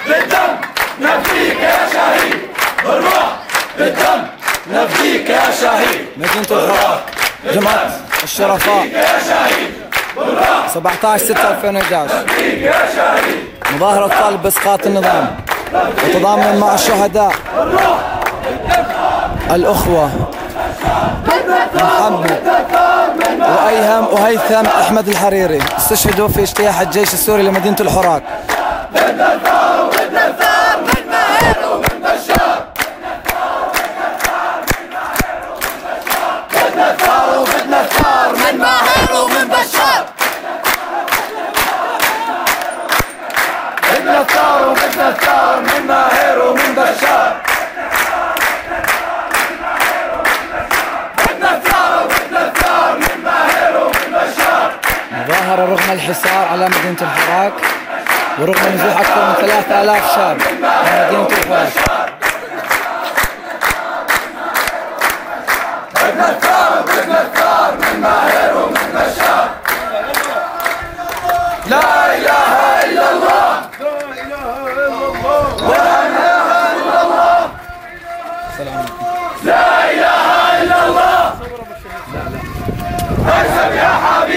بالدم نفديك يا شهيد، بالروح بالدم نفديك يا شهيد. مدينة الحراك جمعة الشرفاء 17/6/2011. مظاهرة طالب بإسقاط النظام وتضامنا مع الشهداء الأخوة محمد وأيهم وهيثم أحمد الحريري استشهدوا في اجتياح الجيش السوري لمدينة الحراك. بدنا الثار وبدنا الثار من ماهر ومن بشار. بدنا الثار وبدنا الثار من ماهر ومن بشار. بدنا الثار وبدنا الثار من ماهر ومن بشار. بدنا الثار وبدنا الثار من ماهر ومن بشار. مظاهرة رغم الحصار على مدينة الحراك ورغم نزوح أكثر من 3000 شاب من مدينة الحراك. بدنا الثار وبدنا الثار من ماهر ومن بشار. لا إله إلا الله، لا إله إلا الله، لا إله إلا الله. اكسب يا حبيبي.